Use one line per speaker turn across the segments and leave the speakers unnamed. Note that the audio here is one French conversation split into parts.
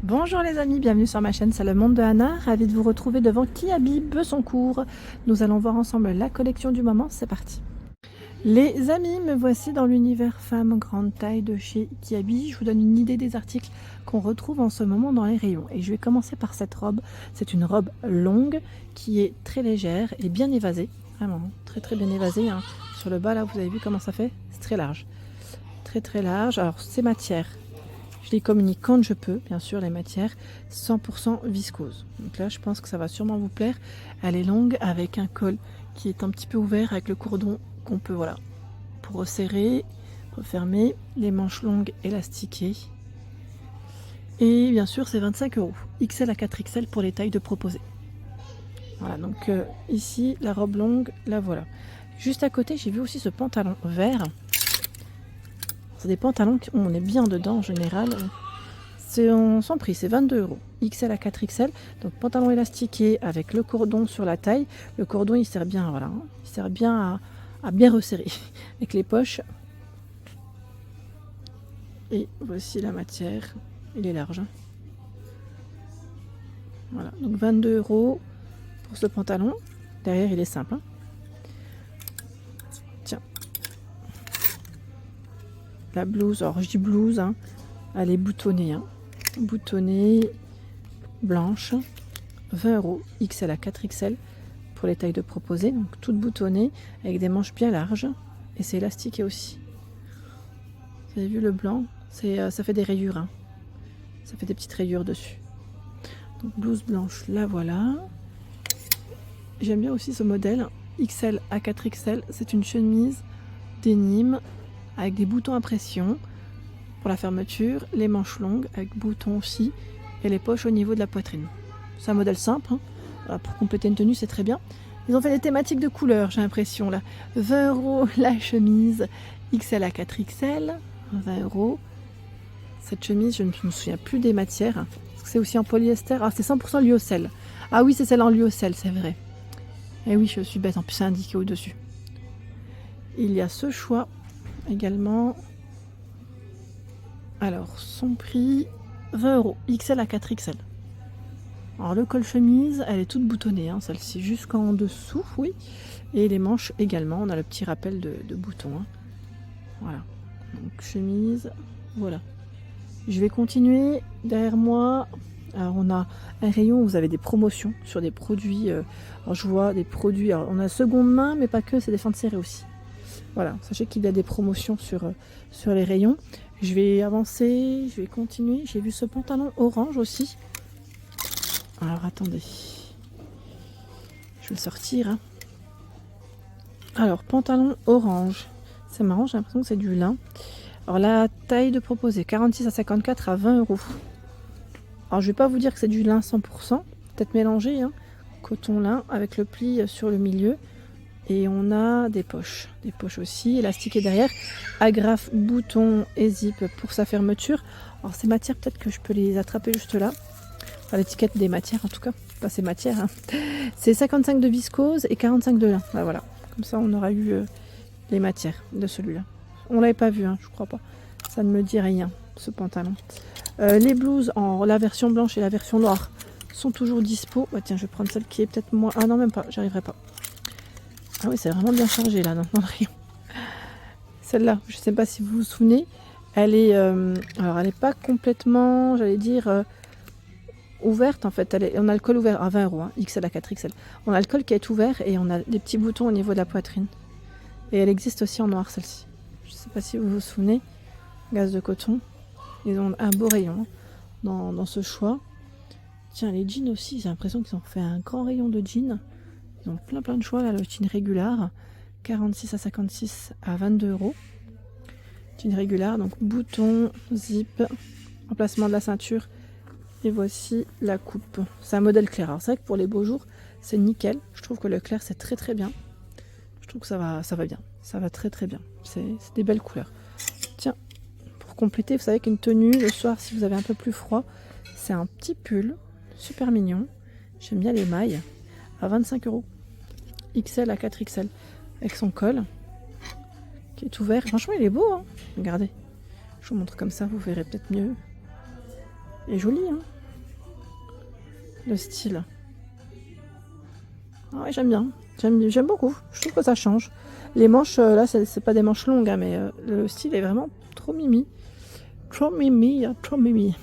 Bonjour les amis, bienvenue sur ma chaîne, c'est le monde de Anna, ravie de vous retrouver devant Kiabi Besoncourt. Nous allons voir ensemble la collection du moment, c'est parti. Les amis, me voici dans l'univers femme grande taille de chez Kiabi. Je vous donne une idée des articles qu'on retrouve en ce moment dans les rayons. Et je vais commencer par cette robe. C'est une robe longue qui est très légère et bien évasée. Vraiment, très bien évasée. Hein. Sur le bas là, vous avez vu comment ça fait? C'est très large. Très large. Alors, c'est matière. Je les communique quand je peux, bien sûr, les matières 100% viscose. Donc là, je pense que ça va sûrement vous plaire. Elle est longue avec un col qui est un petit peu ouvert avec le cordon qu'on peut, voilà, pour resserrer, refermer. Les manches longues élastiquées. Et bien sûr, c'est 25 €. XL à 4XL pour les tailles de proposer. Voilà, donc ici, la robe longue, la voilà. Juste à côté, j'ai vu aussi ce pantalon vert. C'est des pantalons on est bien dedans en général. C'est sans prix, c'est 22 €. XL à 4XL. Donc pantalon élastiqué avec le cordon sur la taille. Le cordon il sert bien, voilà, hein, il sert bien à bien resserrer avec les poches. Et voici la matière. Il est large. Hein. Voilà, donc 22 € pour ce pantalon. Derrière il est simple. Hein. Tiens. La blouse, alors je dis blouse, hein, elle est boutonnée. Hein. Boutonnée, blanche, 20 €, XL à 4XL pour les tailles de proposer, donc toute boutonnée avec des manches bien larges et c'est élastiqué aussi. Vous avez vu le blanc, ça fait des rayures, hein. Ça fait des petites rayures dessus. Donc blouse blanche, la voilà. J'aime bien aussi ce modèle XL à 4XL, c'est une chemise denim avec des boutons à pression pour la fermeture, les manches longues avec boutons aussi et les poches au niveau de la poitrine. C'est un modèle simple, hein. Voilà, pour compléter une tenue c'est très bien. Ils ont fait des thématiques de couleurs, j'ai l'impression là. 20 € la chemise XL à 4XL, 20 €. Cette chemise, je ne me souviens plus des matières. C'est aussi en polyester. Ah, c'est 100% lyocell. Ah oui, c'est celle en lyocell, c'est vrai. Et oui, je suis bête, en plus c'est indiqué au-dessus. Il y a ce choix également. Alors, son prix, 20 €, XL à 4XL. Alors, le col chemise, elle est toute boutonnée, hein, celle-ci, jusqu'en dessous, oui. Et les manches également, on a le petit rappel de boutons. Hein. Voilà. Donc, chemise, voilà. Je vais continuer. Derrière moi, alors on a un rayon où vous avez des promotions sur des produits. Alors, je vois des produits, alors on a seconde main, mais pas que, c'est des fins de série aussi. Voilà, sachez qu'il y a des promotions sur les rayons. Je vais avancer, je vais continuer. J'ai vu ce pantalon orange aussi. Alors attendez. Je vais le sortir. Hein. Alors, pantalon orange. C'est marrant, j'ai l'impression que c'est du lin. Alors la taille de proposer, 46 à 54 à 20 €. Alors je vais pas vous dire que c'est du lin 100%. Peut-être mélangé. Hein. Coton lin avec le pli sur le milieu. Et on a des poches aussi, élastiquées derrière, agrafe, bouton et zip pour sa fermeture. Alors ces matières, peut-être que je peux les attraper juste là. Enfin, l'étiquette des matières en tout cas, pas ces matières. Hein. C'est 55 de viscose et 45 de lin. Ah, voilà, comme ça on aura eu les matières de celui-là. On l'avait pas vu, hein, je crois pas. Ça ne me dit rien, ce pantalon. Les blouses en la version blanche et la version noire sont toujours dispo. Bah, tiens, je vais prendre celle qui est peut-être moins... Ah non, même pas, j'arriverai pas. Ah oui, c'est vraiment bien changé là dans le rayon. Celle-là, je ne sais pas si vous vous souvenez, elle est, alors elle n'est pas complètement, j'allais dire, ouverte en fait. On a le col ouvert à 20 €, hein, XL à 4XL. On a le col qui est ouvert et on a des petits boutons au niveau de la poitrine. Et elle existe aussi en noir celle-ci. Je ne sais pas si vous vous souvenez. Gaze de coton. Ils ont un beau rayon dans ce choix. Tiens, les jeans aussi, j'ai l'impression qu'ils ont fait un grand rayon de jeans. Ils ont plein de choix là, le jean régular, 46 à 56 à 22 €. Jean régular, donc bouton, zip, emplacement de la ceinture. Et voici la coupe. C'est un modèle clair. Alors c'est vrai que pour les beaux jours, c'est nickel. Je trouve que le clair c'est très bien. Je trouve que ça va bien. Ça va très bien. C'est des belles couleurs. Tiens, pour compléter, vous savez qu'une tenue le soir, si vous avez un peu plus froid, c'est un petit pull super mignon. J'aime bien les mailles à 25 €. XL à 4XL avec son col qui est ouvert. Franchement, il est beau. Hein. Regardez. Je vous montre comme ça, vous verrez peut-être mieux. est joli, hein, le style. Ah ouais, j'aime bien. J'aime beaucoup. Je trouve que ça change. Les manches, là, c'est pas des manches longues, hein, mais le style est vraiment trop mimi. Trop mimi, trop mimi.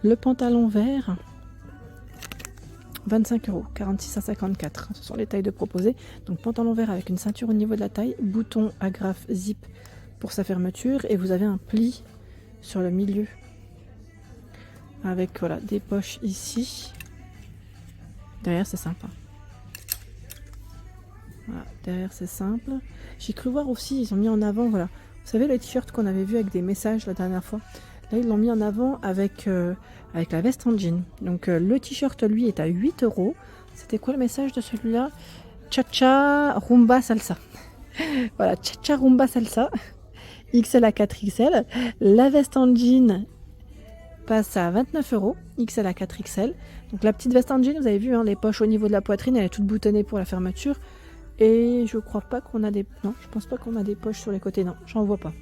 Le pantalon vert, 25 €, 46 à 54. Ce sont les tailles de proposées. Donc pantalon vert avec une ceinture au niveau de la taille, bouton agrafe zip pour sa fermeture, et vous avez un pli sur le milieu avec voilà des poches ici. Derrière c'est sympa. Voilà, derrière c'est simple. J'ai cru voir aussi, ils ont mis en avant, voilà, vous savez les t-shirts qu'on avait vu avec des messages la dernière fois. Là ils l'ont mis en avant avec la veste en jean. Donc le t-shirt lui est à 8 €. C'était quoi le message de celui-là? Cha-cha rumba salsa. Voilà, cha-cha rumba salsa. XL à 4XL. La veste en jean passe à 29 €, XL à 4XL. Donc la petite veste en jean, vous avez vu, hein, les poches au niveau de la poitrine, elle est toute boutonnée pour la fermeture. Et je crois pas qu'on a des... Non, je pense pas qu'on a des poches sur les côtés, non, j'en vois pas.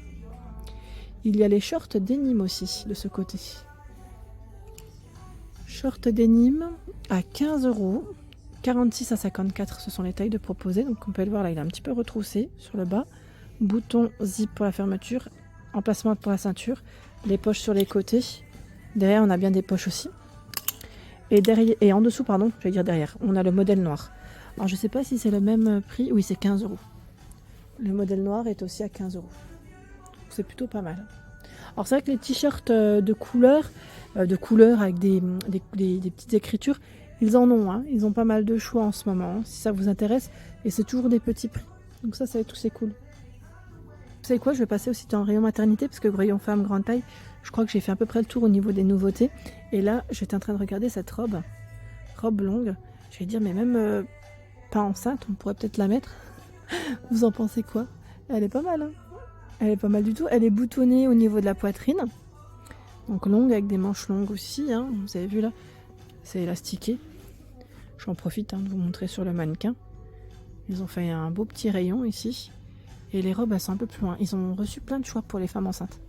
Il y a les shorts denim aussi, de ce côté. Short denim à 15 €, 46 à 54, ce sont les tailles de proposées. Donc on peut le voir là, il est un petit peu retroussé sur le bas. Bouton zip pour la fermeture, emplacement pour la ceinture, les poches sur les côtés. Derrière, on a bien des poches aussi. Et derrière, et en dessous, pardon, je vais dire derrière, on a le modèle noir. Alors je sais pas si c'est le même prix. Oui, c'est 15 €. Le modèle noir est aussi à 15 €. C'est plutôt pas mal. Alors c'est vrai que les t-shirts de couleur avec des petites écritures, ils en ont, hein. Ils ont pas mal de choix en ce moment, hein, si ça vous intéresse. Et c'est toujours des petits prix. Donc ça va être tout, c'est cool. Vous savez quoi, je vais passer aussi dans le rayon maternité, parce que le rayon femme grande taille, je crois que j'ai fait à peu près le tour au niveau des nouveautés. Et là, j'étais en train de regarder cette robe longue. Je vais dire, mais même pas enceinte, on pourrait peut-être la mettre. Vous en pensez quoi? Elle est pas mal, hein. Elle est pas mal du tout. Elle est boutonnée au niveau de la poitrine. Donc longue avec des manches longues aussi, hein. Vous avez vu là, c'est élastiqué. J'en profite, hein, de vous montrer sur le mannequin. Ils ont fait un beau petit rayon ici. Et les robes, elles sont un peu plus loin. Ils ont reçu plein de choix pour les femmes enceintes.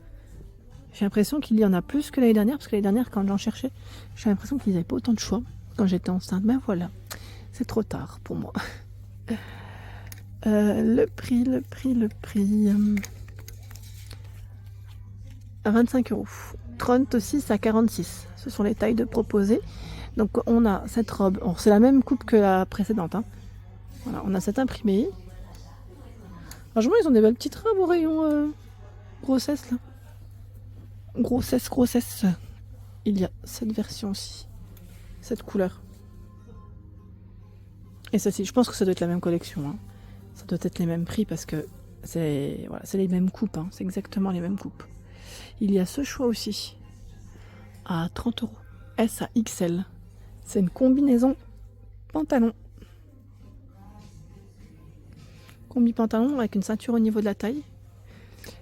J'ai l'impression qu'il y en a plus que l'année dernière, parce que l'année dernière, quand j'en cherchais, j'ai l'impression qu'ils n'avaient pas autant de choix quand j'étais enceinte. Ben voilà, c'est trop tard pour moi. Le prix. 25 €. 36 à 46. Ce sont les tailles de proposées. Donc on a cette robe. C'est la même coupe que la précédente, hein. Voilà, on a cette imprimée. Franchement, ils ont des belles petites robes au rayon grossesse là. Grossesse. Il y a cette version aussi. Cette couleur. Et celle-ci, je pense que ça doit être la même collection, hein. Ça doit être les mêmes prix parce que c'est les mêmes coupes, hein. C'est exactement les mêmes coupes. Il y a ce choix aussi à 30 €. S à XL. C'est une combinaison pantalon. Combi pantalon avec une ceinture au niveau de la taille.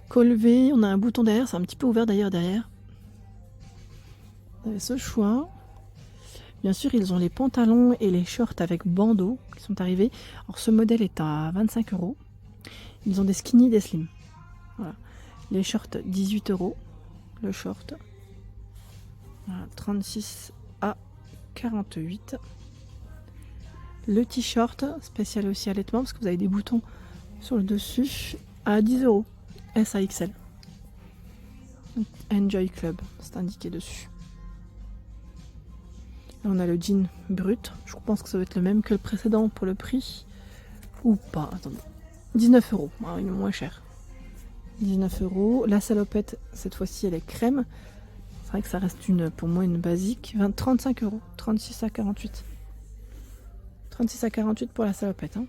Col levé, on a un bouton derrière, c'est un petit peu ouvert d'ailleurs derrière. Vous avez ce choix. Bien sûr, ils ont les pantalons et les shorts avec bandeau qui sont arrivés. Alors ce modèle est à 25 €. Ils ont des skinny, des slim. Voilà. Les shorts 18 €. Le short. Voilà, 36 à 48. Le t-shirt spécial aussi allaitement parce que vous avez des boutons sur le dessus à 10 €. S à XL. Enjoy Club, c'est indiqué dessus. Là, on a le jean brut. Je pense que ça va être le même que le précédent pour le prix. Ou pas, attendez. 19 €, ah, il est moins cher. 19 €. La salopette, cette fois-ci, elle est crème. C'est vrai que ça reste pour moi une basique. 35 €, 36 à 48. 36 à 48 pour la salopette, hein.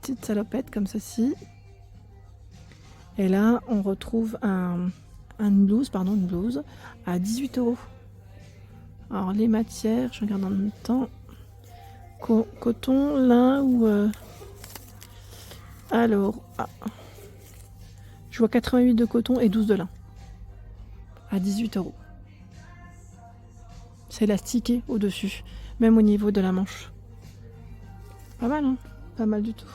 Petite salopette comme ceci. Et là, on retrouve une blouse à 18 €. Alors, les matières, je regarde en même temps. Coton, lin ou... Alors, je vois 88 de coton et 12 de lin. À 18 €. C'est élastiqué au-dessus, même au niveau de la manche. Pas mal, hein? Pas mal du tout.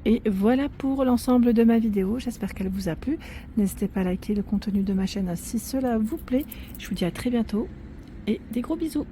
Et voilà pour l'ensemble de ma vidéo, j'espère qu'elle vous a plu. N'hésitez pas à liker le contenu de ma chaîne si cela vous plaît. Je vous dis à très bientôt et des gros bisous.